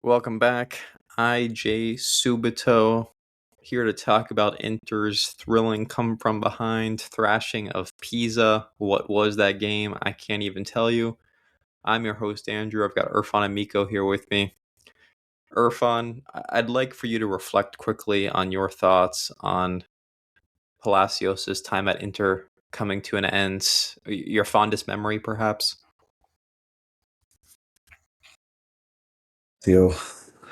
Welcome back. Subito, here to talk about Inter's thrilling come from behind thrashing of Pisa. What was that game? I can't even tell you. I'm your host, Andrew. I've got Irfan and Mikko here with me. Irfan, I'd like for you to reflect quickly on your thoughts on Palacios' time at Inter coming to an end. Your fondest memory, perhaps? Theo,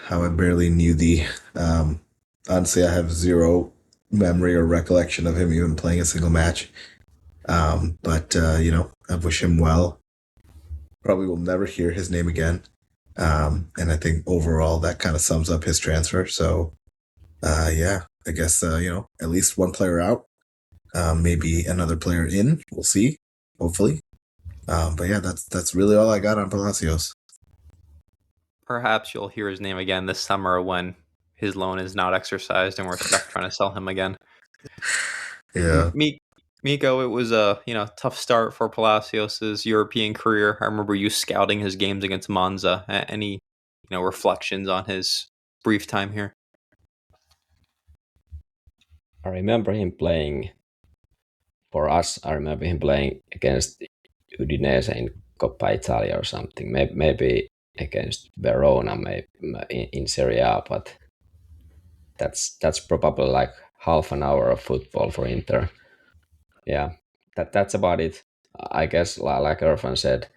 how I barely knew thee. Honestly, I have zero memory or recollection of him even playing a single match. But I wish him well. Probably will never hear his name again. And I think overall that kind of sums up his transfer. So, yeah, I guess, at least one player out, maybe another player in. We'll see, hopefully. But yeah, that's really all I got on Palacios. Perhaps you'll hear his name again this summer when his loan is not exercised and we're stuck trying to sell him again. Yeah. Mikko, it was a tough start for Palacios's European career. I remember you scouting his games against Monza. Any reflections on his brief time here? I remember him playing for us. I remember him playing against Udinese in Coppa Italia or something. Maybe against Verona, maybe in Serie A. But that's probably like half an hour of football for Inter. Yeah, that's about it. I guess, like Irfan said,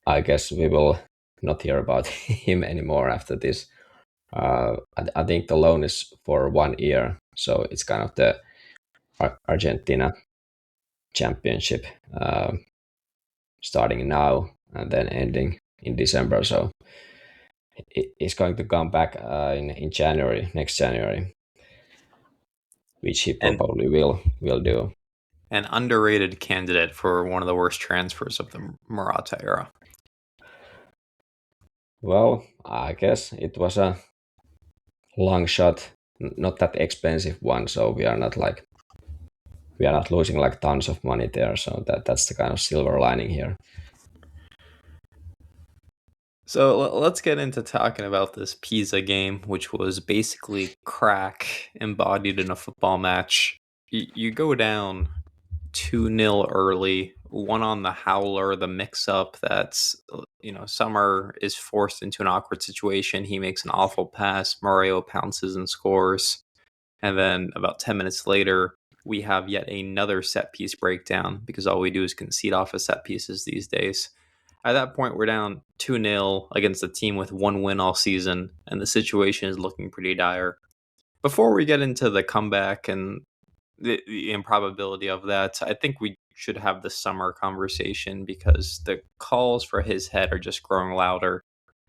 I guess we will not hear about him anymore after this. I think the loan is for 1 year, so it's kind of the Argentina championship starting now and then ending in December. So it's going to come back in January, next January, which he probably will do. An underrated candidate for one of the worst transfers of the Murata era. Well, I guess it was a long shot, not that expensive one, so we are not losing like tons of money there. So that's the kind of silver lining here. So let's get into talking about this Pisa game, which was basically crack embodied in a football match. You go down 2-0 early, one on the howler, the mix-up that's, Sommer is forced into an awkward situation. He makes an awful pass. Mario pounces and scores. And then about 10 minutes later, we have yet another set piece breakdown because all we do is concede off of set pieces these days. At that point, we're down 2-0 against a team with one win all season, and the situation is looking pretty dire. Before we get into the comeback and the improbability of that, I think we should have the Sommer conversation because the calls for his head are just growing louder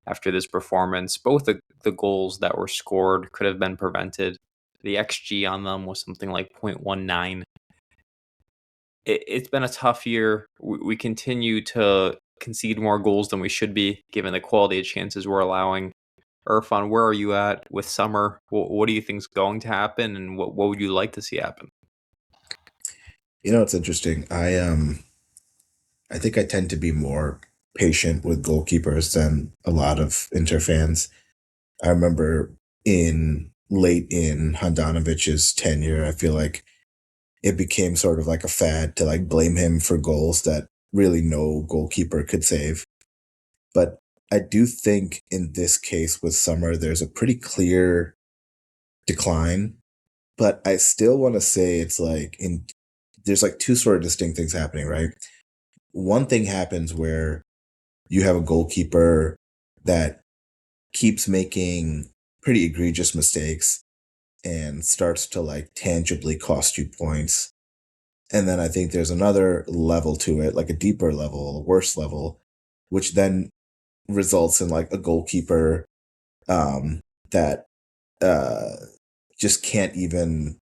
after this performance. Both the goals that were scored could have been prevented. The XG on them was something like 0.19. It's been a tough year. We continue to concede more goals than we should be, given the quality of chances we're allowing. Irfan, where are you at with Sommer? What do you think is going to happen, and what would you like to see happen? It's interesting. I think I tend to be more patient with goalkeepers than a lot of Inter fans. I remember late in Handanovic's tenure, I feel like it became sort of like a fad to like blame him for goals that really no goalkeeper could save. But I do think in this case with Sommer, there's a pretty clear decline. But I still want to say there's like two sort of distinct things happening, right? One thing happens where you have a goalkeeper that keeps making pretty egregious mistakes and starts to like tangibly cost you points. And then I think there's another level to it, like a deeper level, a worse level, which then results in like a goalkeeper that just can't even,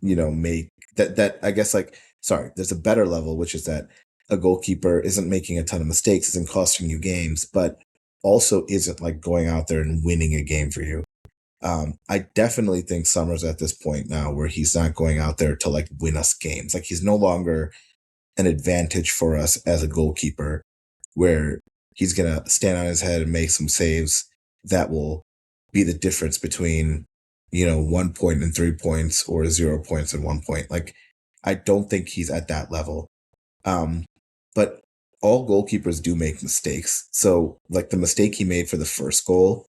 make that I guess like, sorry, there's a better level, which is that a goalkeeper isn't making a ton of mistakes, isn't costing you games, but also isn't like going out there and winning a game for you. I definitely think Sommer's at this point now where he's not going out there to like win us games. Like he's no longer an advantage for us as a goalkeeper where he's going to stand on his head and make some saves that will be the difference between 1 point and 3 points or 0 points and 1 point. Like, I don't think he's at that level. But all goalkeepers do make mistakes. So, like, the mistake he made for the first goal,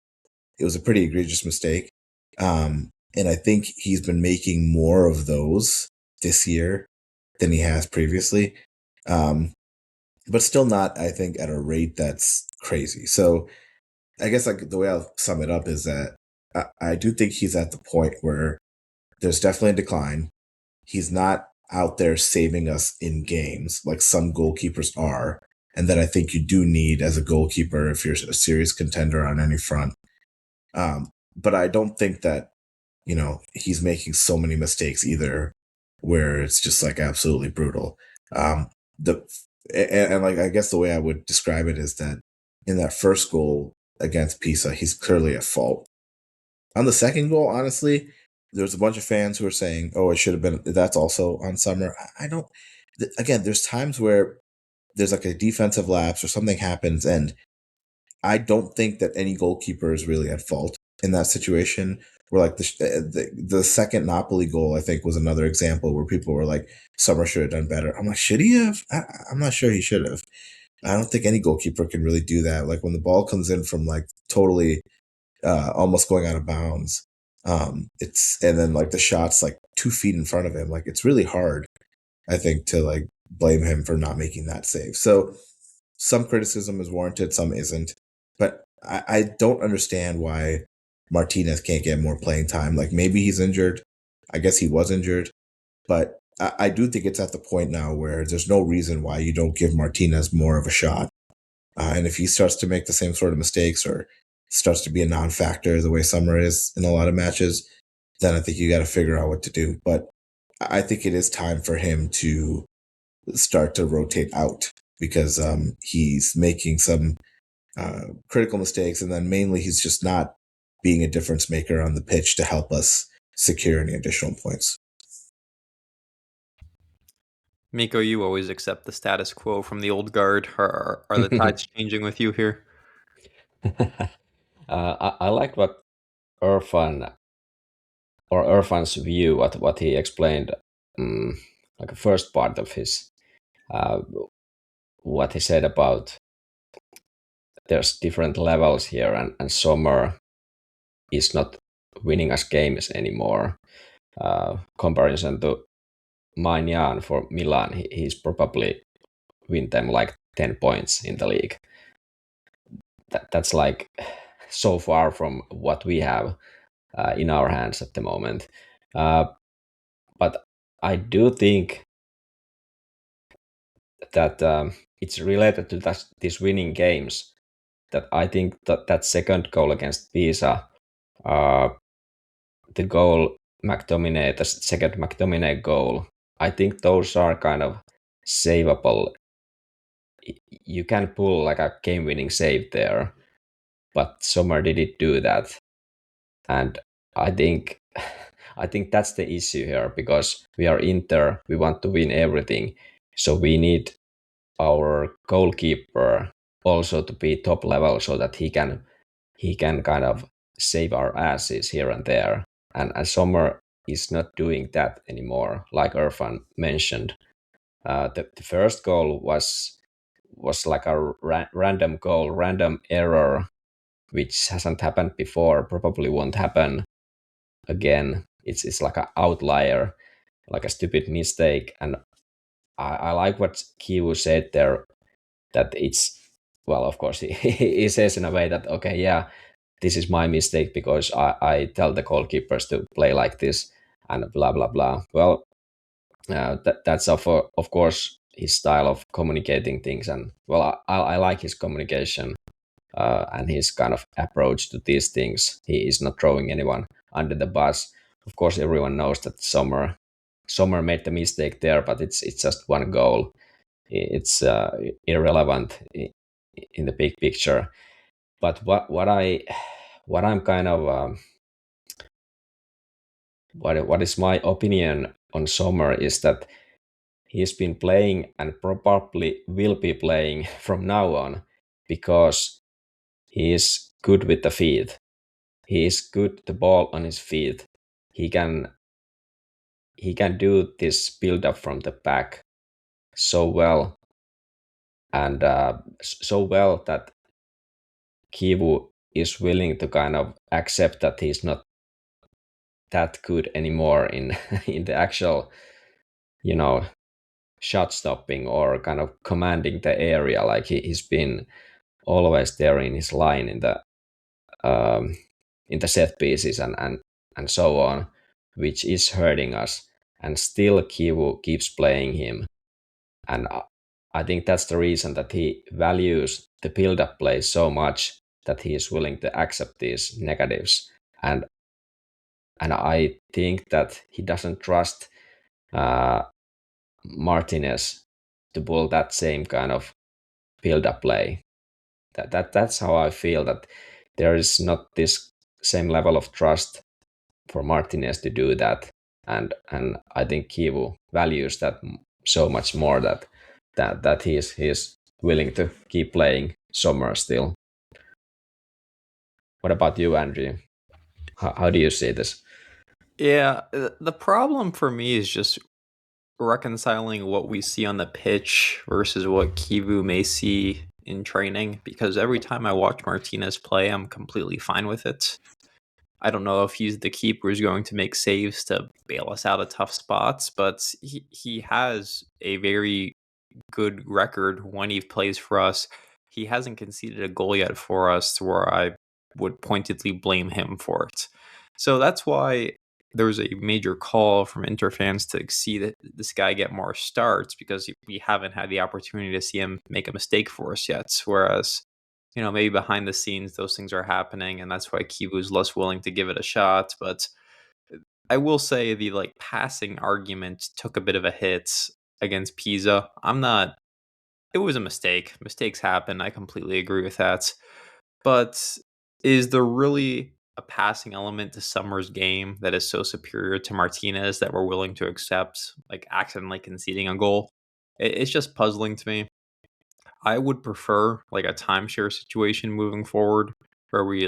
it was a pretty egregious mistake. And I think he's been making more of those this year than he has previously. But still not, I think, at a rate that's crazy. So I guess, like, the way I'll sum it up is that I do think he's at the point where there's definitely a decline. He's not out there saving us in games like some goalkeepers are. And that I think you do need as a goalkeeper if you're a serious contender on any front. But I don't think that, he's making so many mistakes either where it's just like absolutely brutal. The and like, I guess the way I would describe it is that in that first goal against Pisa, he's clearly at fault. On the second goal, honestly, there's a bunch of fans who are saying, "Oh, it should have been." That's also on Sommer. I don't. Again, there's times where there's like a defensive lapse or something happens, and I don't think that any goalkeeper is really at fault in that situation. Where, like, the second Napoli goal, I think, was another example where people were like, Sommer should have done better. I'm like, should he have? I'm not sure he should have. I don't think any goalkeeper can really do that. Like, when the ball comes in from like totally almost going out of bounds, and then like the shot's like 2 feet in front of him. Like, it's really hard, I think, to like blame him for not making that save. So some criticism is warranted, some isn't. But I don't understand why Martinez can't get more playing time. Like, maybe he's injured. I guess he was injured. But I do think it's at the point now where there's no reason why you don't give Martinez more of a shot. And if he starts to make the same sort of mistakes or starts to be a non-factor the way Sommer is in a lot of matches, then I think you got to figure out what to do. But I think it is time for him to start to rotate out because he's making some critical mistakes, and then mainly he's just not being a difference maker on the pitch to help us secure any additional points. Mikko, you always accept the status quo from the old guard. Are the tides changing with you here? I like what Irfan's view, what he explained, like the first part of his, what he said about there's different levels here, and Sommer is not winning us games anymore. Comparison to Yann for Milan, he's probably win them like 10 points in the league. That's like so far from what we have in our hands at the moment. But I do think that it's related to these winning games. That I think that second goal against Pisa, the goal McTominay, the second McTominay goal, I think those are kind of savable. You can pull like a game-winning save there, but Sommer didn't do that, and I think that's the issue here because we are Inter, we want to win everything, so we need our goalkeeper also to be top level so that he can kind of save our asses here and there, and Sommer is not doing that anymore, like Irfan mentioned. The first goal was like a random goal, random error, which hasn't happened before, probably won't happen again. It's like an outlier, like a stupid mistake. And I like what Kiwu said there, that it's, well, of course, he says in a way that, okay, yeah, this is my mistake because I tell the goalkeepers to play like this and blah, blah, blah. Well, that's of course his style of communicating things. And, well, I like his communication and his kind of approach to these things. He is not throwing anyone under the bus. Of course, everyone knows that Sommer made the mistake there, but it's just one goal. It's irrelevant in the big picture. But what I'm kind of what is my opinion on Sommer is that he's been playing and probably will be playing from now on because he is good with the feet. He is good the ball on his feet. He can do this build up from the back so well, and so well that Kivu is willing to kind of accept that he's not that good anymore in in the actual, shot stopping or kind of commanding the area. Like he's been always there in his line in the set pieces and so on, which is hurting us. And still Kivu keeps playing him, and I think that's the reason that he values the build-up play so much, that he is willing to accept these negatives. And I think that he doesn't trust Martinez to pull that same kind of build-up play. That's how I feel, that there is not this same level of trust for Martinez to do that, and I think Kivu values that so much more, that he's willing to keep playing Sommer still. What about you, Andrew? How do you see this? Yeah, the problem for me is just reconciling what we see on the pitch versus what Kivu may see in training, because every time I watch Martinez play, I'm completely fine with it. I don't know if he's the keeper who's going to make saves to bail us out of tough spots, but he has a very good record when he plays for us. He hasn't conceded a goal yet for us to where I would pointedly blame him for it. So that's why there was a major call from Inter fans to see that this guy get more starts, because we haven't had the opportunity to see him make a mistake for us yet. Whereas, maybe behind the scenes those things are happening, and that's why Kivu's less willing to give it a shot. But I will say the passing argument took a bit of a hit against Pisa. It was a mistake. Mistakes happen. I completely agree with that. But is there really a passing element to Sommer's game that is so superior to Martinez that we're willing to accept, accidentally conceding a goal? It's just puzzling to me. I would prefer a timeshare situation moving forward, where we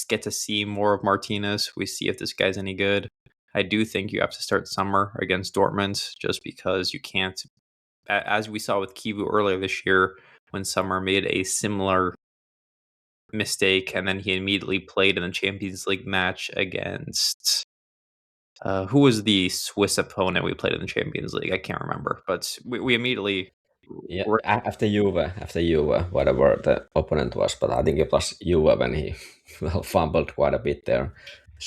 get to see more of Martinez. We see if this guy's any good. I do think you have to start Sommer against Dortmund, just because you can't, as we saw with Kivu earlier this year, when Sommer made a similar mistake and then he immediately played in the Champions League match against who was the Swiss opponent we played in the Champions League? I can't remember, but we immediately After Juve, whatever the opponent was, but I think it was Juve when he fumbled quite a bit there.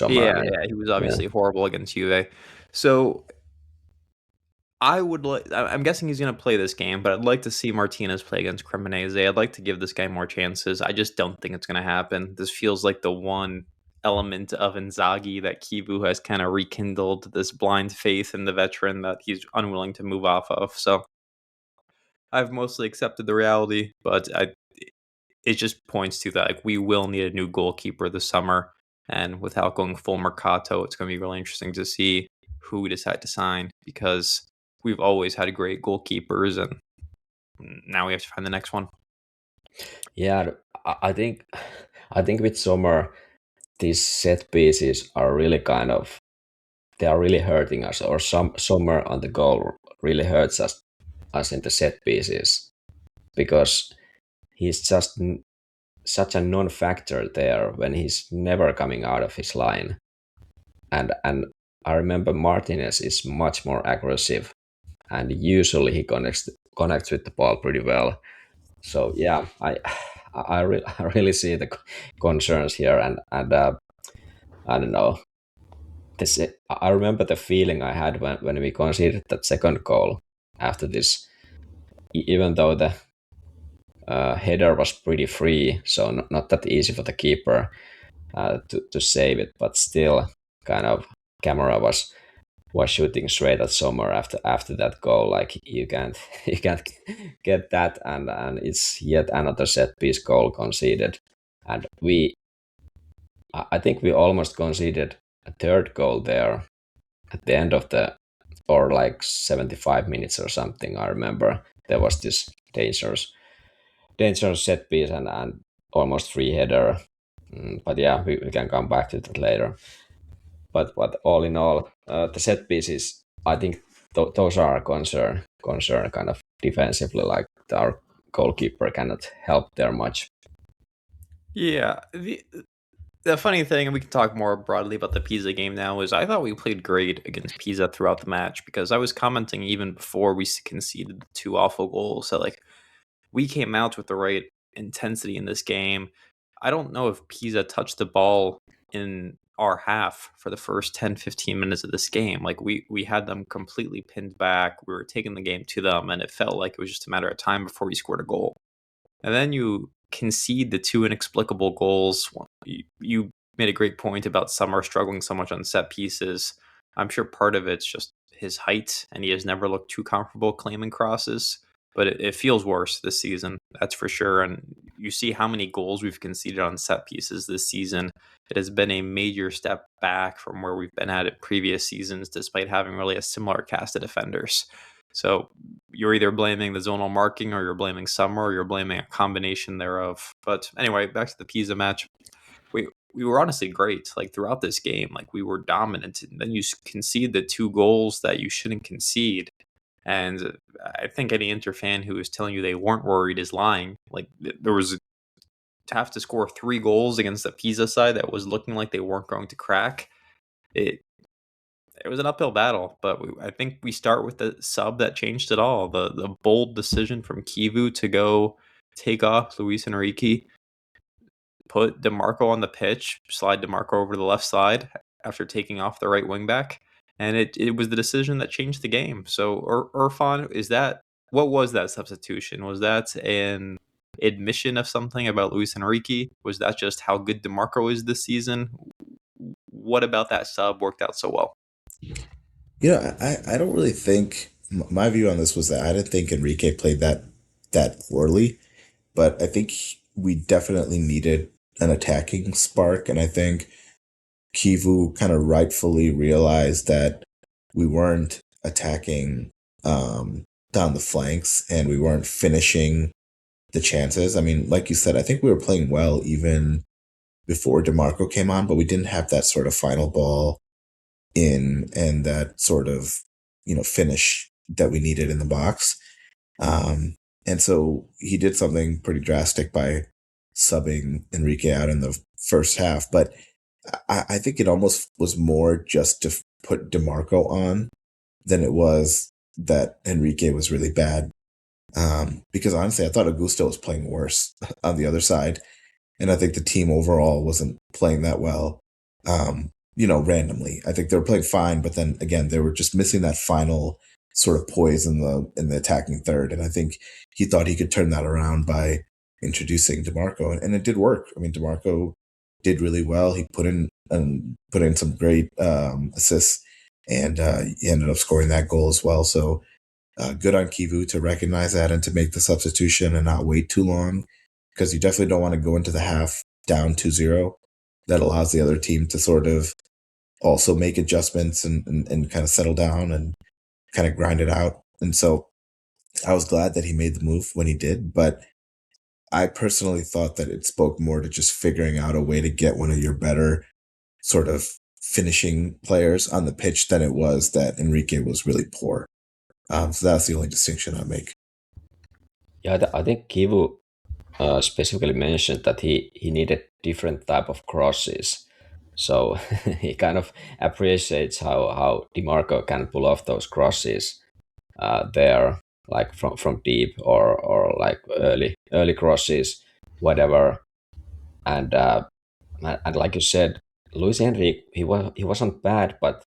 Yeah, he was obviously horrible against Juve. So I'm guessing he's going to play this game, but I'd like to see Martinez play against Cremonese. I'd like to give this guy more chances. I just don't think it's going to happen. This feels like the one element of Inzaghi that Kivu has kind of rekindled, this blind faith in the veteran that he's unwilling to move off of. So I've mostly accepted the reality, but it just points to that we will need a new goalkeeper this summer. And without going full Mercato, it's going to be really interesting to see who we decide to sign, because we've always had great goalkeepers, and now we have to find the next one. Yeah, I think with Sommer, these set pieces are really they are really hurting us, or Sommer on the goal really hurts us in the set pieces, because he's just such a non-factor there when he's never coming out of his line. And I remember Martinez is much more aggressive, and usually he connects with the ball pretty well. So yeah, I really see the concerns here, and I don't know. I remember the feeling I had when we conceded that second goal after this, even though the header was pretty free, so not that easy for the keeper to save it, but still, kind of, camera was shooting straight at Sommer after that goal. Like you can't get that, and it's yet another set piece goal conceded, and I think we almost conceded a third goal there at the end of or 75 minutes or something. I remember there was this dangerous set piece and almost free header But yeah, we can come back to that later. But all in all, the set pieces, I think those are a concern kind of defensively, like our goalkeeper cannot help there much. Yeah, the funny thing, and we can talk more broadly about the Pisa game now, is I thought we played great against Pisa throughout the match because I was commenting even before we conceded the two awful goals that like we came out with the right intensity in this game. I don't know if Pisa touched the ball in our half for the first 10-15 minutes of this game. Like we had them completely pinned back. We were taking the game to them and it felt like it was just a matter of time before we scored a goal. And then you concede the two inexplicable goals. You made a great point about Sommer struggling so much on set pieces. I'm sure part of it's just his height, and he has never looked too comfortable claiming crosses. But it feels worse this season, that's for sure. And you see how many goals we've conceded on set pieces this season. It has been a major step back from where we've been at in previous seasons, despite having really a similar cast of defenders. So you're either blaming the zonal marking or you're blaming Sommer or you're blaming a combination thereof. But anyway, back to the Pisa match. We were honestly great. Like throughout this game, like we were dominant. And then you concede the two goals that you shouldn't concede. And I think any Inter fan who is telling you they weren't worried is lying. Like there was to have to score 3 goals against the Pisa side that was looking like they weren't going to crack. It was an uphill battle, but I think we start with the sub that changed it all. The bold decision from Kivu to go take off Luis Enrique, put DeMarco on the pitch, slide DeMarco over to the left side after taking off the right wing back, and it was the decision that changed the game. So Irfan, what was that substitution? Was that an admission of something about Luis Enrique? Was that just how good DeMarco is this season? What about that sub worked out so well? I don't really think my view on this was that I didn't think Enrique played that poorly, but I think we definitely needed an attacking spark, and I think Kivu kind of rightfully realized that we weren't attacking down the flanks and we weren't finishing the chances. I mean, like you said, I think we were playing well even before DeMarco came on, but we didn't have that sort of final ball in and that sort of finish that we needed in the box. And so he did something pretty drastic by subbing Enrique out in the first half, but I think it almost was more just to put DeMarco on than it was that Enrique was really bad. Because honestly, I thought Augusto was playing worse on the other side. And I think the team overall wasn't playing that well, randomly. I think they were playing fine, but then again, they were just missing that final sort of poise in the attacking third. And I think he thought he could turn that around by introducing DeMarco, and it did work. I mean, DeMarco did really well. He put in some great assists, and he ended up scoring that goal as well. So good on Kivu to recognize that and to make the substitution and not wait too long, because you definitely don't want to go into the half down 2-0. That allows the other team to sort of also make adjustments and kind of settle down and kind of grind it out. And so I was glad that he made the move when he did, but I personally thought that it spoke more to just figuring out a way to get one of your better sort of finishing players on the pitch than it was that Enrique was really poor. So that's the only distinction I make. Yeah, I think Kivu specifically mentioned that he needed different type of crosses. So he kind of appreciates how DeMarco can pull off those crosses there, like from deep or like early crosses, whatever. And like you said, Luis Enrique, he wasn't bad, but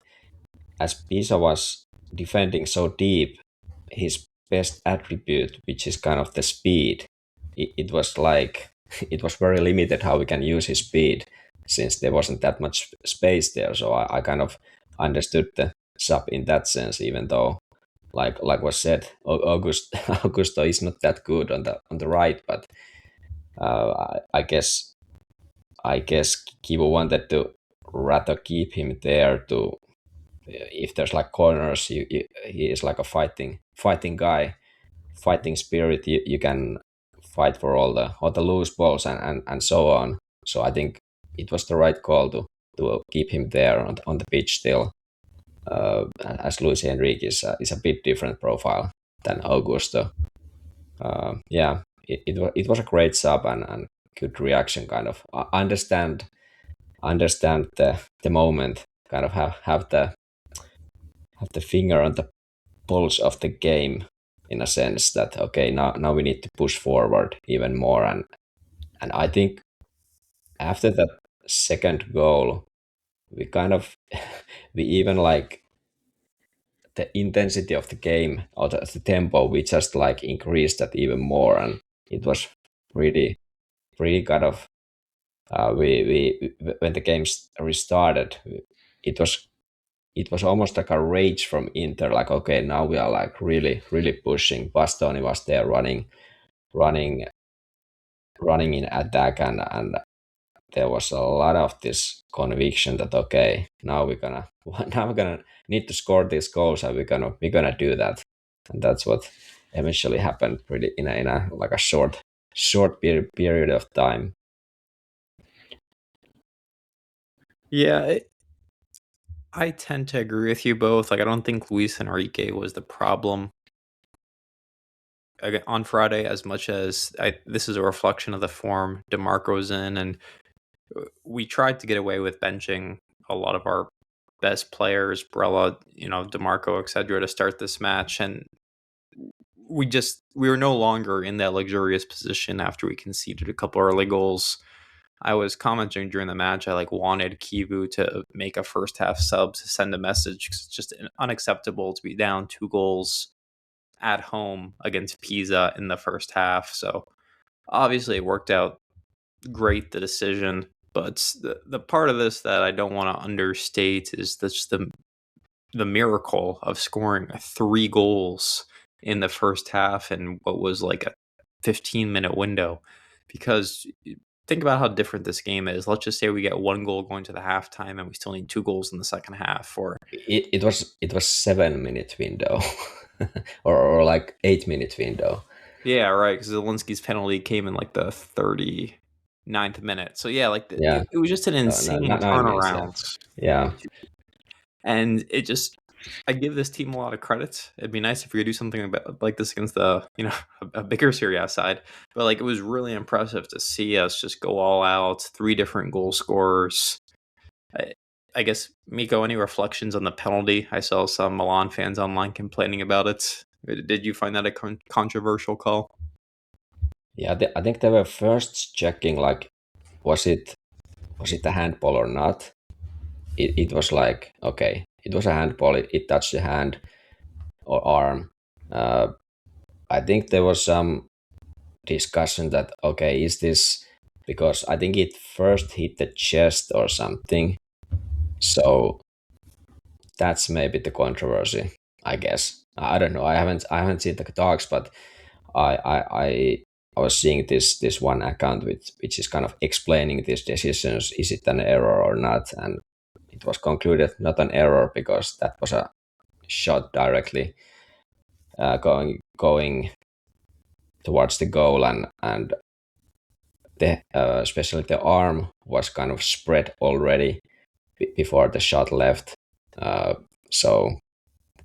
as Pisa was defending so deep, his best attribute, which is kind of the speed, it was like it was very limited how we can use his speed since there wasn't that much space there. So I kind of understood the sub in that sense, even though like was said, Augusto is not that good on the right, but I guess Kivu wanted to rather keep him there to if there's like corners, he is like a fighting guy, fighting spirit. You can fight for all the loose balls and so on. So I think it was the right call to keep him there on the pitch still. As Luis Enrique is a bit different profile than Augusto. It was a great sub and good reaction. Kind of understand the moment. Kind of have the finger on the pulse of the game in a sense that okay, now we need to push forward even more. And I think after that second goal, we kind of we even like the intensity of the game or the tempo, we just like increased that even more, and it was pretty kind of we when the game restarted, it was almost like a rage from Inter, like okay, now we are like really pushing. Bastoni was there running in attack, and there was a lot of this conviction that okay, now we're gonna need to score these goals, and we're gonna do that, and that's what eventually happened. Pretty in a like a short period of time. Yeah, I tend to agree with you both. Like, I don't think Luis Enrique was the problem on Friday as much as this is a reflection of the form DeMarco's in, and we tried to get away with benching a lot of our best players, Brella, DeMarco, etc., to start this match, and we were no longer in that luxurious position after we conceded a couple early goals. I was commenting during the match, I wanted Kivu to make a first half sub to send a message, because it's just unacceptable to be down 2 goals at home against Pisa in the first half. So obviously it worked out great, the decision, but the part of this that I don't want to understate is the miracle of scoring 3 goals in the first half in what was like a 15-minute window. Because think about how different this game is. Let's just say we get 1 goal going to the halftime and we still need 2 goals in the second half. Or it was 7-minute window or like 8-minute window. Yeah, right, because Zielinski's penalty came in like the 39th minute. So yeah, it was just an insane turnaround. Yeah. And I give this team a lot of credit. It'd be nice if we could do something like this against the, a bigger Serie A side. But it was really impressive to see us just go all out, 3 different goal scorers. I guess, Mikko, any reflections on the penalty? I saw some Milan fans online complaining about it. Did you find that a controversial call? Yeah, I think they were first checking was it a handball or not. It was like okay, it was a handball. It touched the hand or arm. I think there was some discussion that okay, is this because I think it first hit the chest or something. So that's maybe the controversy, I guess. I don't know. I haven't seen the talks, but I was seeing this one account which is kind of explaining these decisions. Is it an error or not? And it was concluded not an error because that was a shot directly going towards the goal, and especially the arm was kind of spread already before the shot left. So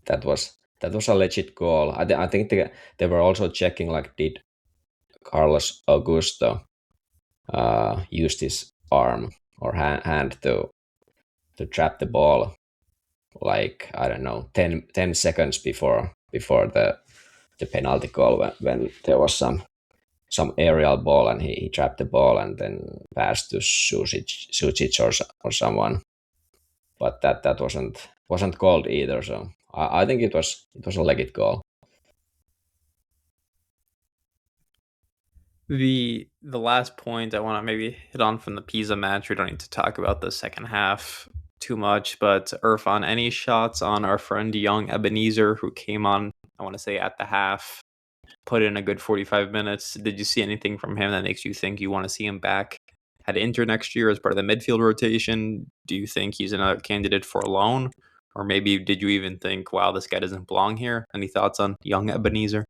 that was a legit goal. I think they were also checking did Carlos Augusto used his arm or hand to trap the ball, I don't know, 10 seconds before the penalty goal when there was some aerial ball and he trapped the ball and then passed to Sucic or someone, but that wasn't called either. So I think it was a legit goal. The last point I want to maybe hit on from the Pisa match, we don't need to talk about the second half too much, but Irfan, any shots on our friend young Ebenezer, who came on, I want to say at the half, put in a good 45 minutes? Did you see anything from him that makes you think you want to see him back at Inter next year as part of the midfield rotation? Do you think he's another candidate for a loan? Or maybe did you even think, wow, this guy doesn't belong here? Any thoughts on young Ebenezer?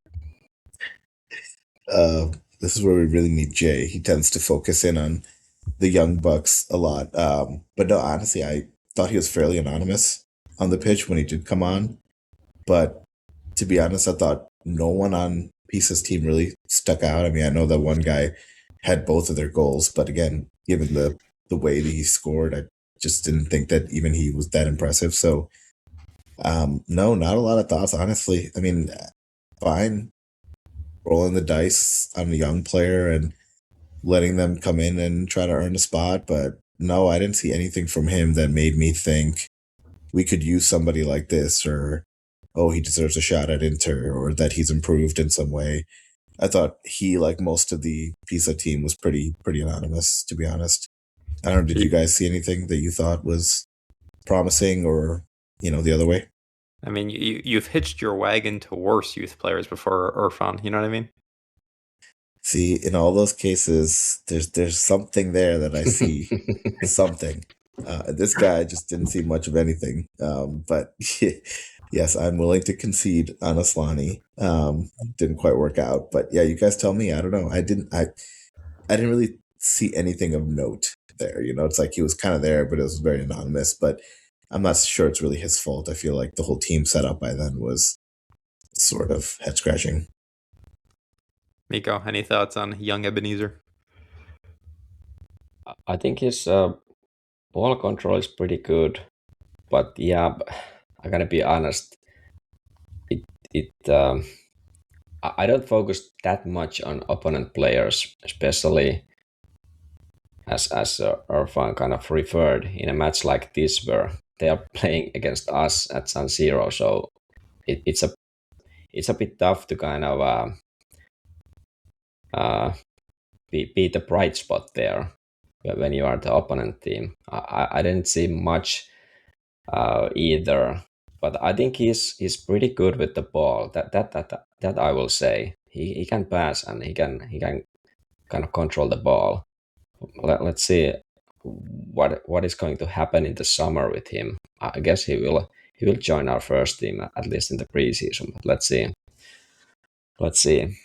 This is where we really need Jay. He tends to focus in on the young bucks a lot. But no, honestly, I thought he was fairly anonymous on the pitch when he did come on. But to be honest, I thought no one on Pisa's team really stuck out. I mean, I know that one guy had both of their goals, but again, given the way that he scored, I just didn't think that even he was that impressive. So, no, not a lot of thoughts, honestly. I mean, fine, rolling the dice on a young player and letting them come in and try to earn a spot, but no, I didn't see anything from him that made me think we could use somebody like this, or oh, he deserves a shot at Inter, or that he's improved in some way. I thought he, like most of the Pisa team, was pretty anonymous, to be honest. I don't know, did you guys see anything that you thought was promising, or the other way? I mean, you've hitched your wagon to worse youth players before Irfan. You know what I mean? See, in all those cases, there's something there that I see. Something. This guy just didn't see much of anything. But yes, I'm willing to concede on Aslani. Didn't quite work out, but yeah, you guys tell me. I don't know. I didn't really see anything of note there. It's like he was kind of there, but it was very anonymous. But I'm not sure it's really his fault. I feel like the whole team set up by then was sort of head scratching. Mikko, any thoughts on young Ebenezer? I think his ball control is pretty good, but yeah, I gotta be honest. I don't focus that much on opponent players, especially as Irfan kind of referred in a match like this where they are playing against us at San Siro. So it's a bit tough to kind of be the bright spot there when you are the opponent team. I didn't see much either, but I think he's pretty good with the ball. That I will say. He can pass and he can kind of control the ball. Let's see what is going to happen in the summer with him. I guess he will join our first team at least in the preseason. But let's see.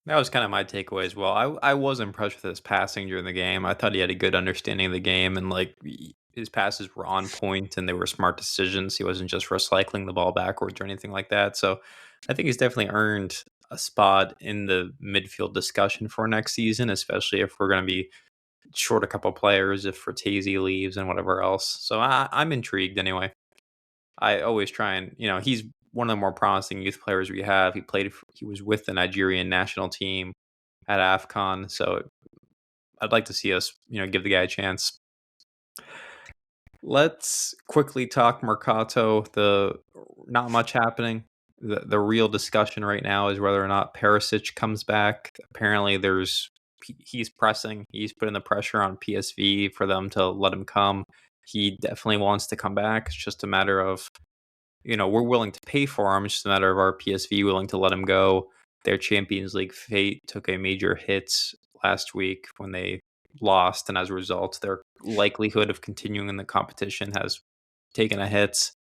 That was kind of my takeaway as well. I was impressed with his passing during the game. I thought he had a good understanding of the game, and like his passes were on point and they were smart decisions. He wasn't just recycling the ball backwards or anything like that. So I think he's definitely earned a spot in the midfield discussion for next season, especially if we're going to be short a couple players, if Fratesi leaves and whatever else. So I'm intrigued anyway. I always try and, he's one of the more promising youth players we have. He was with the Nigerian national team at AFCON. So I'd like to see us, give the guy a chance. Let's quickly talk Mercato. Not much happening. The real discussion right now is whether or not Perisic comes back. Apparently he's pressing. He's putting the pressure on PSV for them to let him come. He definitely wants to come back. It's just a matter of, we're willing to pay for him. It's just a matter of our PSV willing to let him go. Their Champions League fate took a major hit last week when they lost, and as a result, their likelihood of continuing in the competition has taken a hit.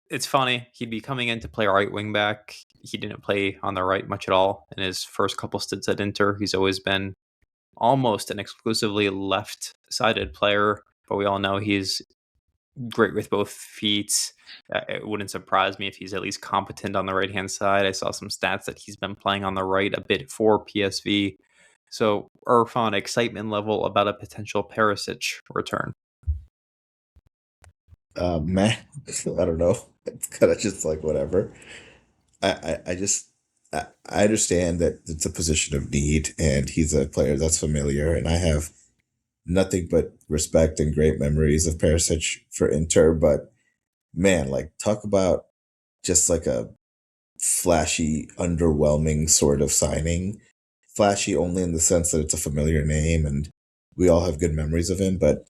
It's funny. He'd be coming in to play right wing back. He didn't play on the right much at all in his first couple stints at Inter. He's always been almost an exclusively left-sided player, but we all know he's great with both feet. It wouldn't surprise me if he's at least competent on the right-hand side. I saw some stats that he's been playing on the right a bit for PSV. So, Irfan, excitement level about a potential Perisic return. Man, I don't know. It's kind of just like whatever. I understand that it's a position of need, and he's a player that's familiar, and I have nothing but respect and great memories of Perisic for Inter. But man, like talk about just like a flashy, underwhelming sort of signing. Flashy only in the sense that it's a familiar name, and we all have good memories of him. But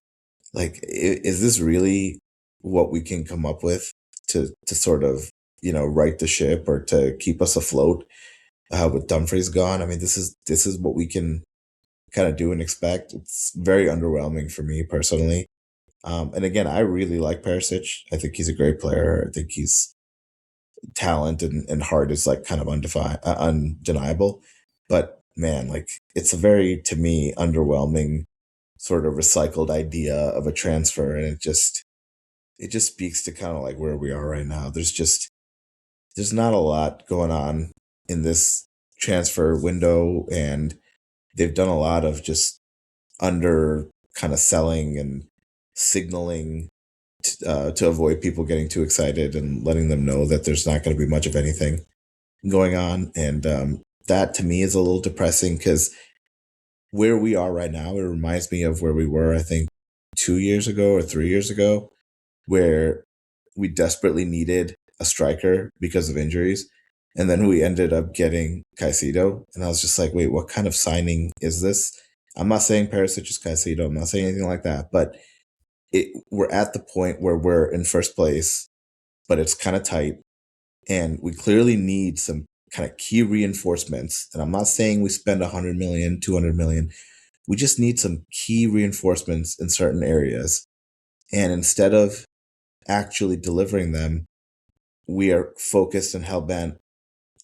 like, is this really what we can come up with to sort of right the ship or to keep us afloat with Dumfries gone? I mean, this is what we can kind of do and expect. It's very underwhelming for me personally. And again, I really like Perisic. I think he's a great player. I think he's talent and heart is like kind of undeniable. But man, like it's a very, to me, underwhelming sort of recycled idea of a transfer, and it just speaks to kind of like where we are right now. There's not a lot going on in this transfer window, and they've done a lot of just under kind of selling and signaling to avoid people getting too excited and letting them know that there's not going to be much of anything going on. And that to me is a little depressing because where we are right now, it reminds me of where we were, I think, 2 years ago or 3 years ago, where we desperately needed a striker because of injuries. And then we ended up getting Caicedo. And I was just like, wait, what kind of signing is this? I'm not saying Perisic is Caicedo. I'm not saying anything like that. But we're at the point where we're in first place, but it's kind of tight. And we clearly need some kind of key reinforcements. And I'm not saying we spend 100 million, 200 million. We just need some key reinforcements in certain areas. And instead of actually delivering them, we are focused and hell-bent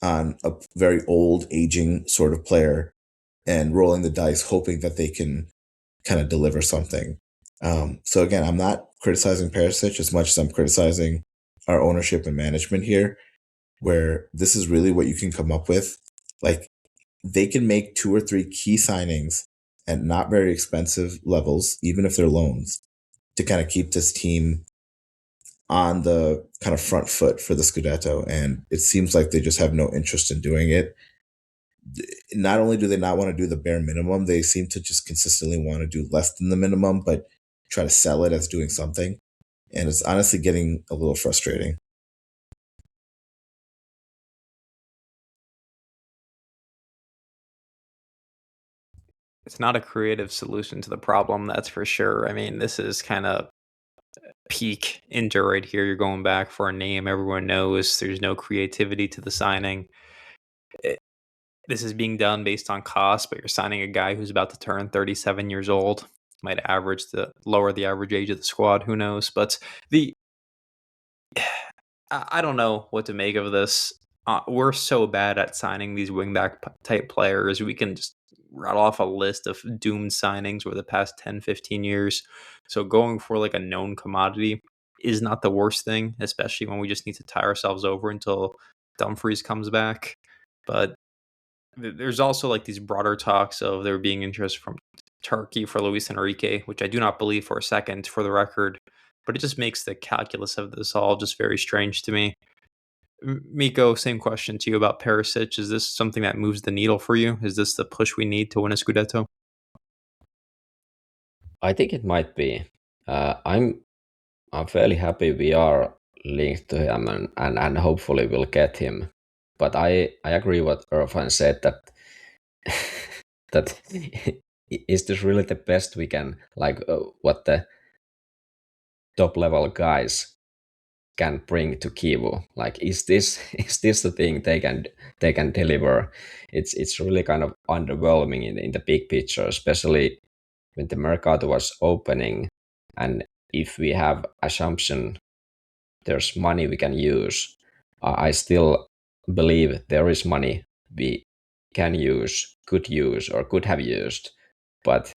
on a very old, aging sort of player and rolling the dice, hoping that they can kind of deliver something. So again, I'm not criticizing Perisic as much as I'm criticizing our ownership and management here, where this is really what you can come up with. Like, they can make 2 or 3 key signings at not very expensive levels, even if they're loans, to kind of keep this team on the kind of front foot for the Scudetto. And it seems like they just have no interest in doing it. Not only do they not want to do the bare minimum, they seem to just consistently want to do less than the minimum, but try to sell it as doing something. And it's honestly getting a little frustrating. It's not a creative solution to the problem, that's for sure. I mean, this is kind of peak Inter right here. You're going back for a name everyone knows. There's no creativity to the signing. This is being done based on cost, but you're signing a guy who's about to turn 37 years old. Might lower the average age of the squad. Who knows? But I don't know what to make of this. We're so bad at signing these wingback type players. We can just rattle off a list of doomed signings over the past 10, 15 years. So going for like a known commodity is not the worst thing, especially when we just need to tie ourselves over until Dumfries comes back. But there's also like these broader talks of there being interest from Turkey for Luis Enrique, which I do not believe for a second, for the record. But it just makes the calculus of this all just very strange to me. Mikko, same question to you about Perisic. Is this something that moves the needle for you? Is this the push we need to win a Scudetto? I think it might be. I'm fairly happy we are linked to him and hopefully we'll get him. But I agree what Irfan said that that is this really the best we can, like what the top level guys can bring to Kivu? Like, is this the thing they can deliver? It's really kind of underwhelming in the big picture, especially when the Mercato was opening, and if we have assumption there's money we can use, I still believe there is money we can use, could use, or could have used, but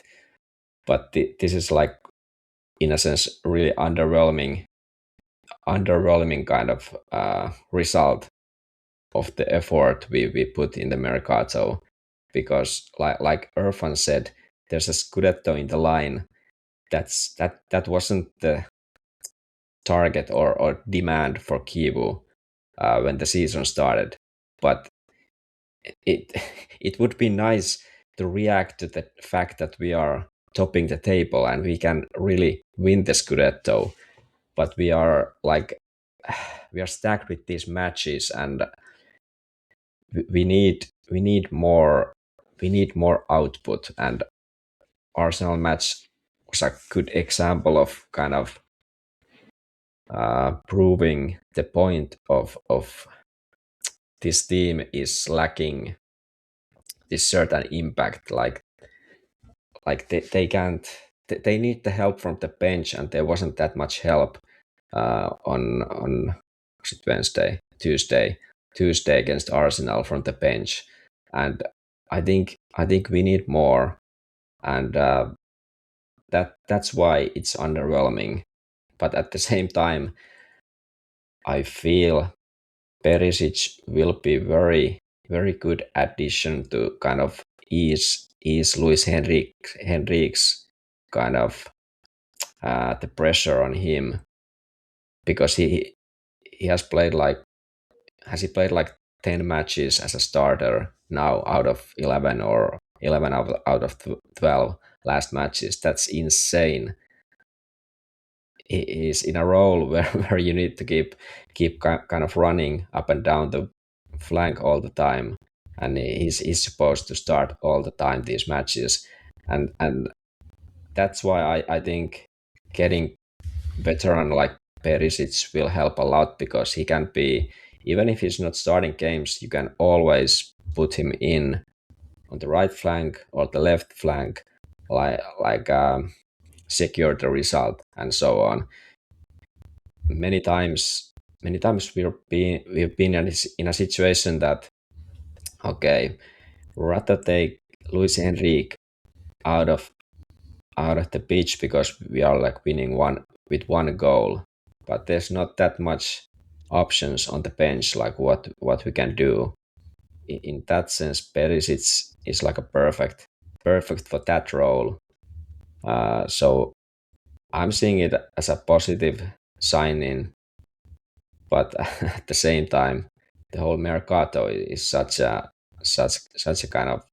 this is like, in a sense, really underwhelming kind of result of the effort we put in the Mercato, because like Irfan said, there's a Scudetto in the line. That wasn't the target or demand for Kivu when the season started, but it would be nice to react to the fact that we are topping the table and we can really win the Scudetto, but we are stacked with these matches, and we need more output, and Arsenal match was a good example of kind of proving the point of this team is lacking this certain impact, like they can't, they need the help from the bench, and there wasn't that much help on was it Wednesday, Tuesday against Arsenal from the bench, and I think we need more, and that's why it's underwhelming. But at the same time, I feel Perisic will be very good addition to kind of ease Luis Henrique's kind of the pressure on him, because he has played like 10 matches as a starter now out of 11, or 11 out of 12 last matches. That's insane. He is in a role where you need to keep kind of running up and down the flank all the time, and he's supposed to start all the time these matches, and that's why I think getting veteran like Perisic will help a lot, because he can be, even if he's not starting games, you can always put him in on the right flank or the left flank, like secure the result and so on. Many times we've been in a situation that, okay, rather take Luis Enrique out of the pitch because we are like winning one goal, but there's not that much options on the bench like what we can do. In that sense, Perisic is like a perfect for that role. So I'm seeing it as a positive signing, but at the same time, the whole Mercato is such a kind of,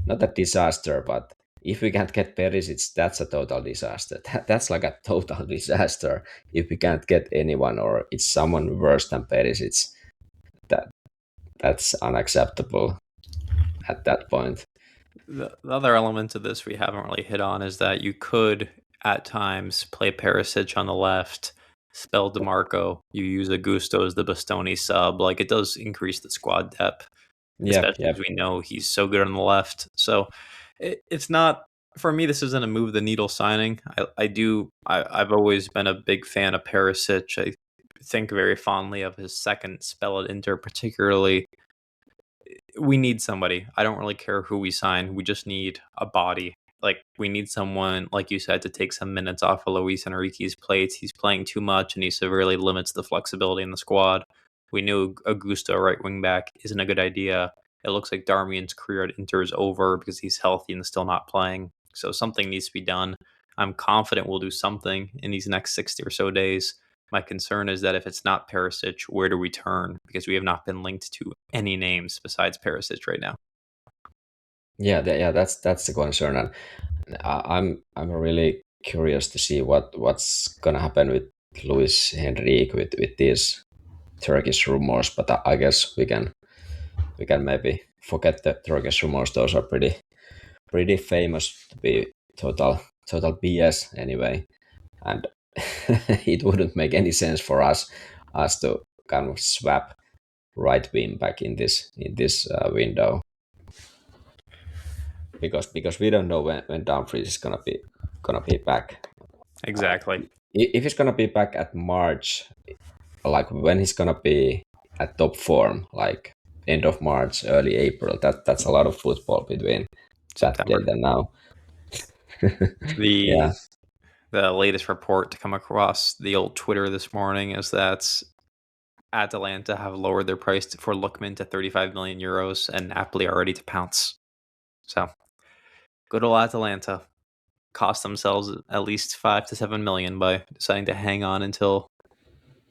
not a disaster, but if we can't get Perisic, that's a total disaster. That's like a total disaster if we can't get anyone, or it's someone worse than Perisic. That's unacceptable at that point. The other element of this we haven't really hit on is that you could at times play Perisic on the left, spell DeMarco, you use Augusto as the Bastoni sub. Like, it does increase the squad depth, especially as we know he's so good on the left. So it's not, for me, this isn't a move the needle signing. I've always been a big fan of Perisic. I think very fondly of his second spell at Inter, particularly. We need somebody. I don't really care who we sign. We just need a body. Like, we need someone, like you said, to take some minutes off of Luis Enrique's plates. He's playing too much and he severely limits the flexibility in the squad. We knew Augusto, right wing back, isn't a good idea. It looks like Darmian's career at Inter is over because he's healthy and still not playing. So something needs to be done. I'm confident we'll do something in these next 60 or so days. My concern is that if it's not Perisic, where do we turn? Because we have not been linked to any names besides Perisic right now. Yeah, that's the concern, and I'm really curious to see what's gonna happen with Luis Henrique with these Turkish rumors. But I guess we can maybe forget the Turkish rumors. Those are pretty famous to be total BS anyway, and it wouldn't make any sense for us to kind of swap right wing back in this window, because we don't know when Dumfries is gonna be back. Exactly. If he's gonna be back at March, like when he's gonna be at top form, like end of March, early April, that's a lot of football between that date and now. The latest report to come across the old Twitter this morning is that Atalanta have lowered their price for Lookman to 35 million euros, and Napoli are ready to pounce. So, good old Atalanta cost themselves at least 5 to 7 million by deciding to hang on until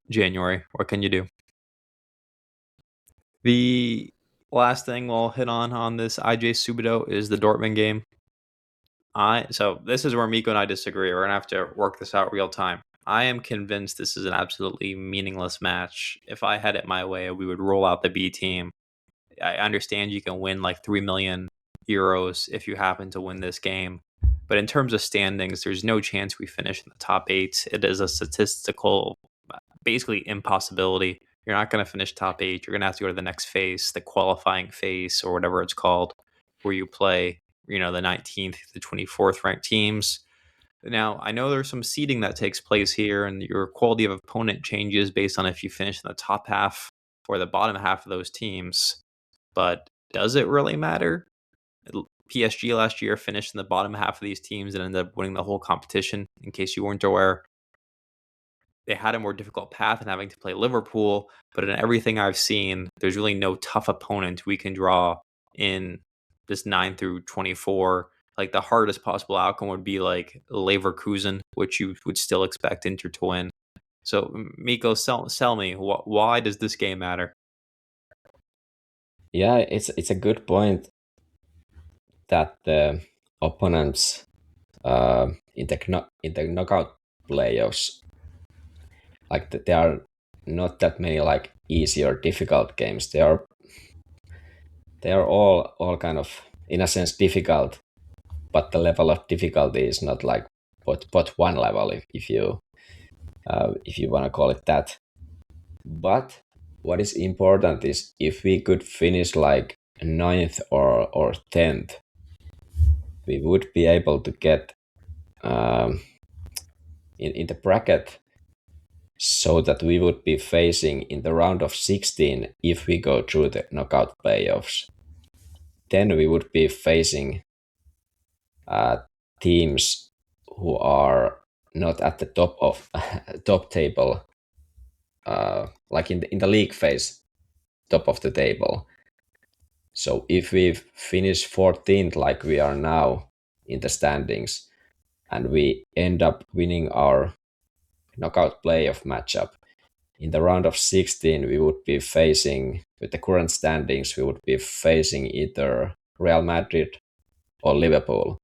January. What can you do? The last thing we'll hit on this IJ Subito is the Dortmund game. So this is where Mikko and I disagree. We're gonna have to work this out real time. I am convinced this is an absolutely meaningless match. If I had it my way, we would roll out the B team. I understand you can win like 3 million euros if you happen to win this game, but in terms of standings, there's no chance we finish in the top 8. It is a statistical, basically, impossibility. You're not going to finish top 8. You're going to have to go to the next phase, the qualifying phase, or whatever it's called, where you play, the 19th to 24th ranked teams. Now, I know there's some seeding that takes place here, and your quality of opponent changes based on if you finish in the top half or the bottom half of those teams. But does it really matter? PSG last year finished in the bottom half of these teams and ended up winning the whole competition, in case you weren't aware. They had a more difficult path in having to play Liverpool, but in everything I've seen, there's really no tough opponent we can draw in this 9 through 24. Like, the hardest possible outcome would be like Leverkusen, which you would still expect Inter to win. So, Mikko, sell me. Why does this game matter? Yeah, it's a good point that the opponents in the knockout playoffs, like there are not that many like easy or difficult games. They are all kind of in a sense difficult, but the level of difficulty is not like but one level if you want to call it that. But what is important is if we could finish like ninth or 10th, we would be able to get in the bracket, so that we would be facing in the round of 16 if we go through the knockout playoffs. Then we would be facing teams who are not at the top of top table, like in the league phase, top of the table. So if we finish 14th like we are now in the standings, and we end up winning our knockout playoff matchup, in the round of 16 we would be facing, with the current standings, we would be facing either Real Madrid or Liverpool.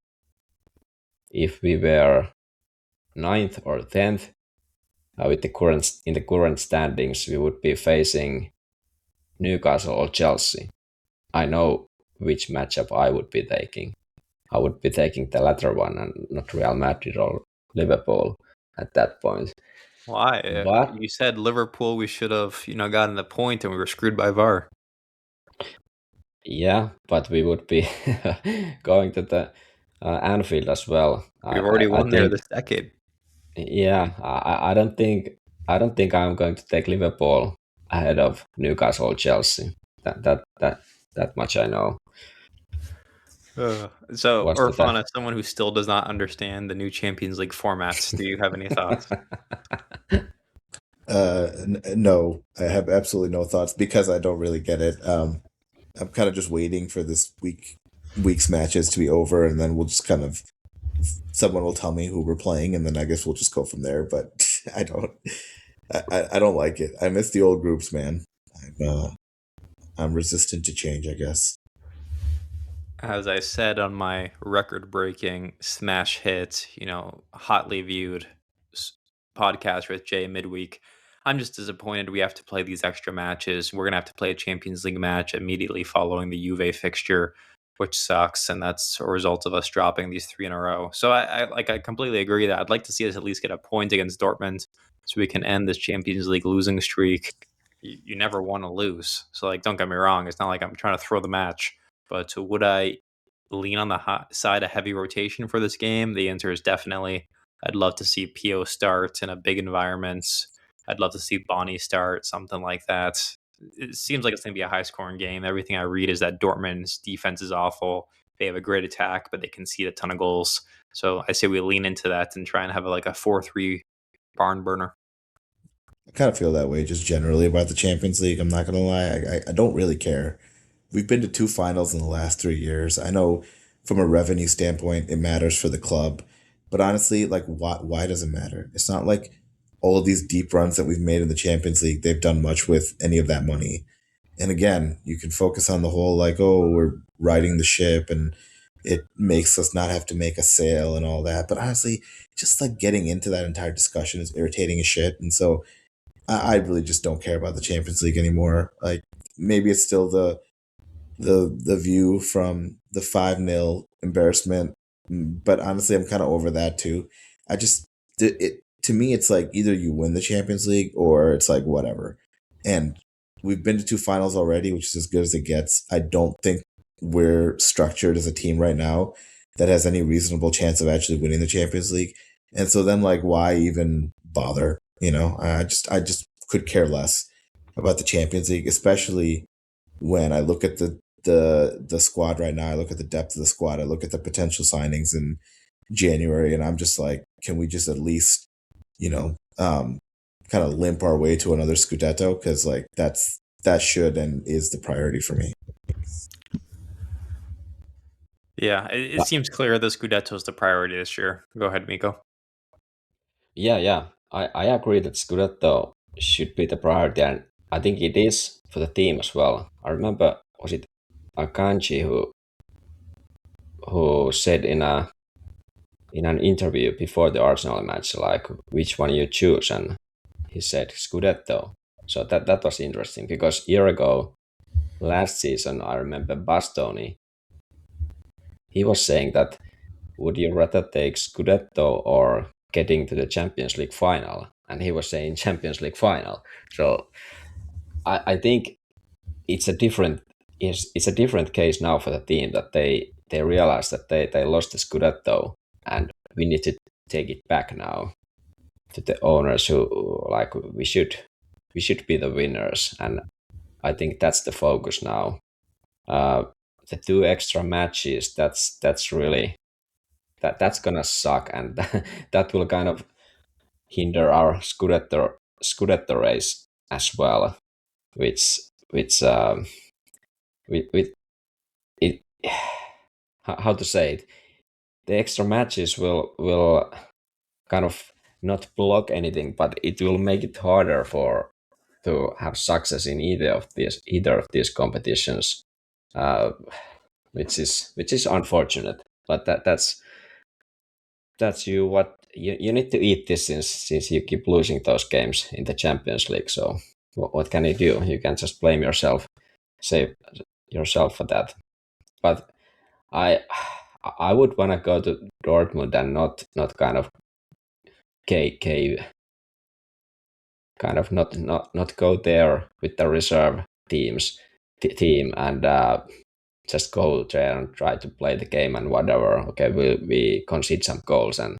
If we were 9th or 10th, with in the current standings, we would be facing Newcastle or Chelsea. I know which matchup I would be taking. I would be taking the latter one and not Real Madrid or Liverpool at that point. Why? But You said Liverpool, we should have, gotten the point, and we were screwed by VAR. yeah, but we would be going to the Anfield as well. We've already won there think, this decade. Yeah, I don't think I'm going to take Liverpool ahead of Newcastle or Chelsea. That much I know. So, What's Irfan, as someone who still does not understand the new Champions League formats, do you have any thoughts? No, I have absolutely no thoughts because I don't really get it. I'm kind of just waiting for this week's matches to be over, and then we'll just kind of, someone will tell me who we're playing, and then I guess we'll just go from there. But I don't like it. I miss the old groups, man. I'm resistant to change, I guess. As I said on my record-breaking smash hit, hotly viewed podcast with Jay midweek, I'm just disappointed we have to play these extra matches. We're going to have to play a Champions League match immediately following the Juve fixture, which sucks, and that's a result of us dropping these 3 in a row. So I completely agree that I'd like to see us at least get a point against Dortmund so we can end this Champions League losing streak. You never want to lose. So, don't get me wrong, it's not like I'm trying to throw the match. But would I lean on the side of heavy rotation for this game? The answer is definitely. I'd love to see Pio start in a big environment. I'd love to see Bonnie start, something like that. It seems like it's going to be a high-scoring game. Everything I read is that Dortmund's defense is awful. They have a great attack, but they concede a ton of goals. So I say we lean into that and try and have a 4-3 barn burner. I kind of feel that way just generally about the Champions League. I'm not going to lie. I don't really care. We've been to 2 finals in the last 3 years. I know from a revenue standpoint, it matters for the club. But honestly, why does it matter? It's not like all of these deep runs that we've made in the Champions League, they've done much with any of that money. And again, you can focus on the whole, we're riding the ship and it makes us not have to make a sale and all that. But honestly, just getting into that entire discussion is irritating as shit. And so I really just don't care about the Champions League anymore. Maybe it's still the view from the 5-0 embarrassment, but honestly, I'm kind of over that too. To me, it's either you win the Champions League or it's whatever. And we've been to 2 finals already, which is as good as it gets. I don't think we're structured as a team right now that has any reasonable chance of actually winning the Champions League. And so then why even bother? I just could care less about the Champions League, especially when I look at the the squad right now. I look at the depth of the squad. I look at the potential signings in January, and I'm just like, can we just at least, kind of limp our way to another Scudetto? Because like that should and is the priority for me. Yeah, it seems clear the Scudetto is the priority this year. Go ahead, Mikko. Yeah. I agree that Scudetto should be the priority, and I think it is for the team as well. I remember, was it Akanji who said in an interview before the Arsenal match, like which one you choose, and he said Scudetto. So that was interesting because year ago, last season, I remember Bastoni. He was saying that would you rather take Scudetto or getting to the Champions League final? And he was saying Champions League final. So I think it's a different case now for the team that they realize that they lost the Scudetto and we need to take it back now to the owners who like we should be the winners, and I think that's the focus now. The 2 extra matches, that's really that's gonna suck, and that will kind of hinder our Scudetto race as well, which with it how to say it, the extra matches will kind of not block anything, but it will make it harder to have success in either of these competitions, which is unfortunate. But that's you need to eat this since you keep losing those games in the Champions League. So what can you do? You can just blame yourself, save yourself for that. But I would want to go to Dortmund and not kind of kind of not go there with the reserve team and just go there and try to play the game and whatever. Okay, we concede some goals, and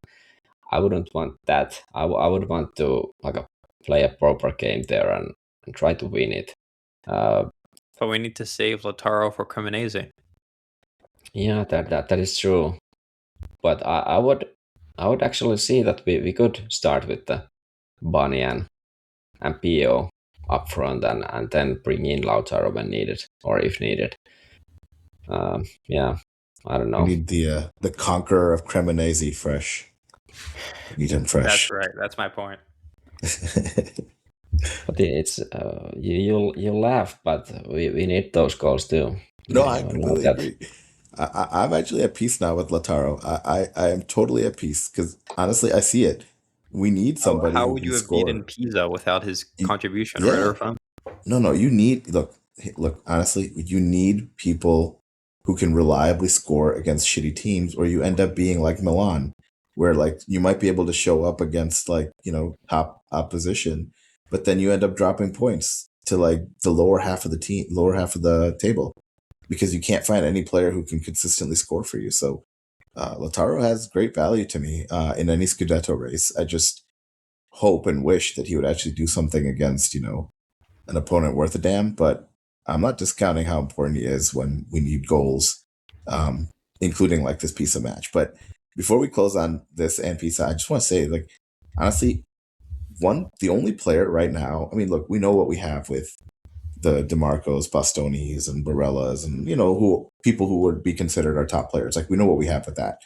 I wouldn't want that. I would want to play a proper game there and try to win it. But we need to save Lautaro for Cremonese. Yeah, that is true. But I would actually see that we could start with the Bunny and Pio up front and then bring in Lautaro when needed or if needed. Yeah, I don't know. We need the conqueror of Cremonese fresh. We need him fresh. That's right. That's my point. But it's you'll laugh, but we need those goals too. No, I completely agree. I'm actually at peace now with Lautaro. I am totally at peace because honestly, I see it. We need somebody. How who would can you have score. beaten Pisa without his contribution, yeah. right, Irfan? No. You need look. Honestly, you need people who can reliably score against shitty teams, or you end up being like Milan, where like you might be able to show up against like top opposition, but then you end up dropping points to like the lower half of the table, because you can't find any player who can consistently score for you. So Lautaro has great value to me in any Scudetto race. I just hope and wish that he would actually do something against an opponent worth a damn, but I'm not discounting how important he is when we need goals, including like this Pisa match. But before we close on this and Pisa, I just want to say, like, honestly, the only player right now, I mean, look, we know what we have with the DeMarcos, Bastonis, and Barellas, and people who would be considered our top players. Like, we know what we have with that.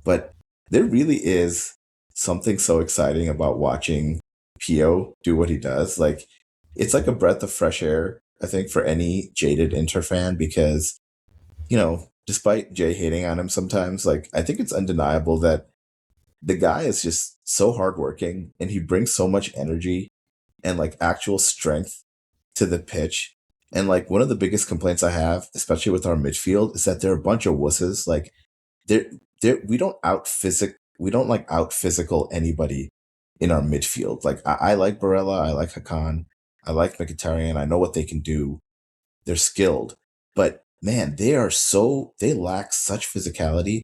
But there really is something so exciting about watching Pio do what he does. Like, it's like a breath of fresh air, I think, for any jaded Inter fan, because, despite Jay hating on him sometimes, like, I think it's undeniable that the guy is just so hardworking and he brings so much energy and like actual strength to the pitch. And like one of the biggest complaints I have, especially with our midfield, is that they're a bunch of wusses. Like we don't out physical anybody in our midfield. Like I like Barella, I like Hakan, I like Mkhitaryan. I know what they can do. They're skilled, but man, they lack such physicality.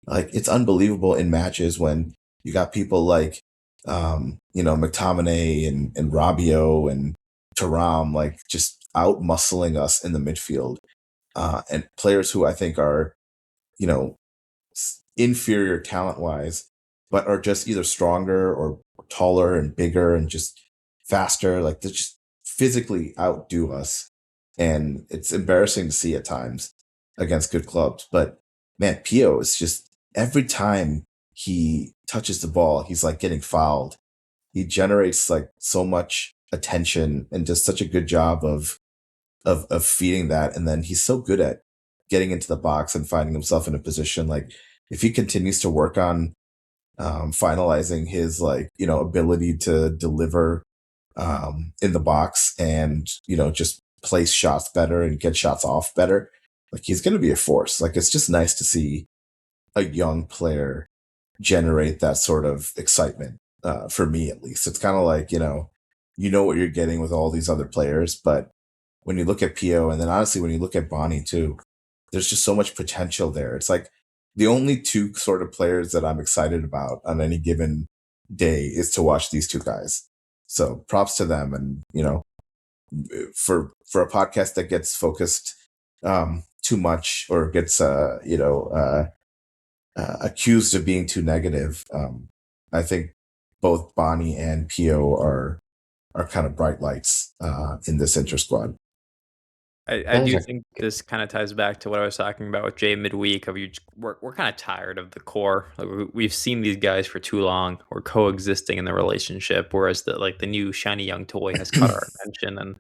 Like, it's unbelievable in matches when you got people like, McTominay and Rabiot and Thuram, like, just out muscling us in the midfield. and players who I think are, inferior talent-wise, but are just either stronger or taller and bigger and just faster. Like they just physically outdo us, and it's embarrassing to see at times against good clubs. But man, Pio is just every time he touches the ball, he's like getting fouled. He generates like so much attention and does such a good job of feeding that. And then he's so good at getting into the box and finding himself in a position. Like if he continues to work on finalizing his ability to deliver in the box and just place shots better and get shots off better, like he's going to be a force. Like it's just nice to see a young player generate that sort of excitement. For me, at least, it's kind of like what you're getting with all these other players, but when you look at Pio, and then honestly when you look at Bonnie too, there's just so much potential there. It's like the only two sort of players that I'm excited about on any given day is to watch these two guys. So props to them, and for a podcast that gets focused too much or gets accused of being too negative, I think both Bonnie and Pio are kind of bright lights in this Inter squad. I do think this kind of ties back to what I was talking about with Jay midweek. We're kind of tired of the core. Like we've seen these guys for too long. We're coexisting in the relationship, whereas the new shiny young toy has caught our attention. And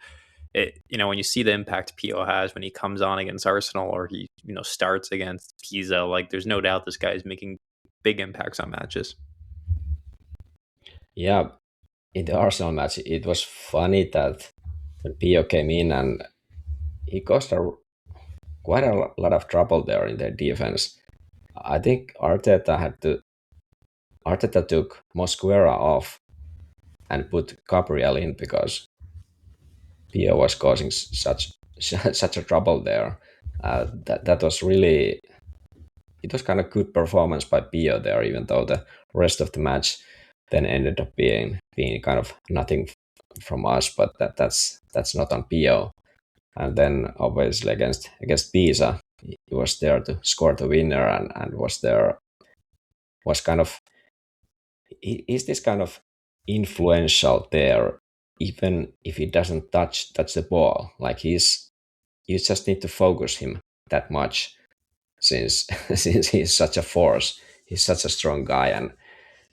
when you see the impact Pio has when he comes on against Arsenal or he starts against Pisa, like there's no doubt this guy is making big impacts on matches. Yeah, in the Arsenal match, it was funny that when Pio came in and he caused quite a lot of trouble there in their defense. I think Arteta took Mosquera off and put Gabriel in because Pio was causing such a trouble there. That was really, it was kind of good performance by Pio there, even though the rest of the match then ended up being kind of nothing from us. But that's not on Pio. And then obviously against Pisa, he was there to score the winner and was kind of, is this kind of influential there, even if he doesn't touch the ball. Like you just need to focus him that much since since he's such a force. He's such a strong guy and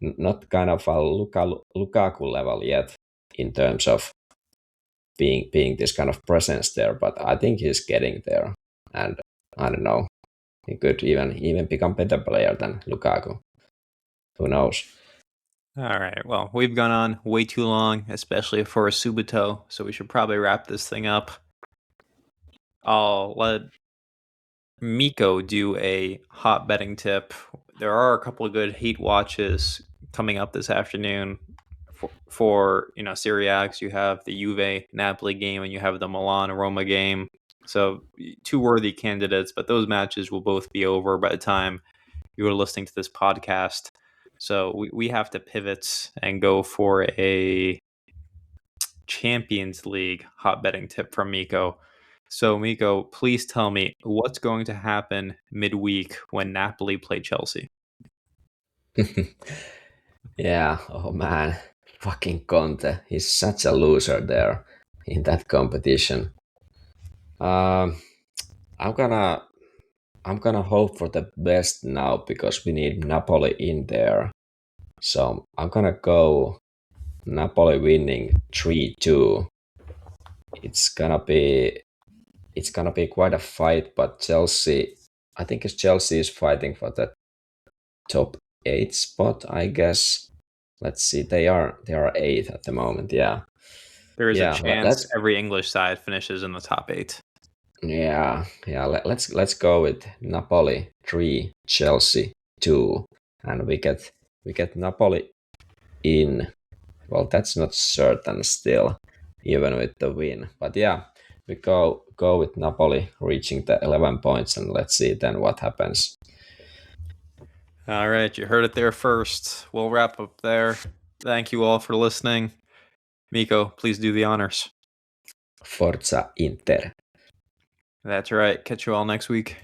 not kind of a Lukaku level yet in terms of being this kind of presence there, but I think he's getting there, and I don't know, he could even become better player than Lukaku. Who knows? All right. Well, we've gone on way too long, especially for a Subito, so we should probably wrap this thing up. I'll let Mikko do a hot betting tip. There are a couple of good hate watches coming up this afternoon for Serie A. You have the Juve Napoli game and you have the Milan Roma game. So two worthy candidates, but those matches will both be over by the time you are listening to this podcast. So we have to pivot and go for a Champions League hot betting tip from Mikko. So Mikko, please tell me what's going to happen midweek when Napoli play Chelsea. Yeah, oh man, fucking Conte. He's such a loser there in that competition. I'm gonna hope for the best now because we need Napoli in there. So I'm gonna go Napoli winning 3-2. It's gonna be quite a fight, but Chelsea, I think Chelsea is fighting for the top 8 spot, I guess. Let's see, they are 8th at the moment. Yeah, there is a chance every English side finishes in the top 8. Yeah. Let's go with Napoli 3, Chelsea 2, and we get Napoli in. Well, that's not certain still, even with the win. But yeah, we go with Napoli reaching the 11 points, and let's see then what happens. All right, you heard it there first. We'll wrap up there. Thank you all for listening. Mikko, please do the honors. Forza Inter. That's right. Catch you all next week.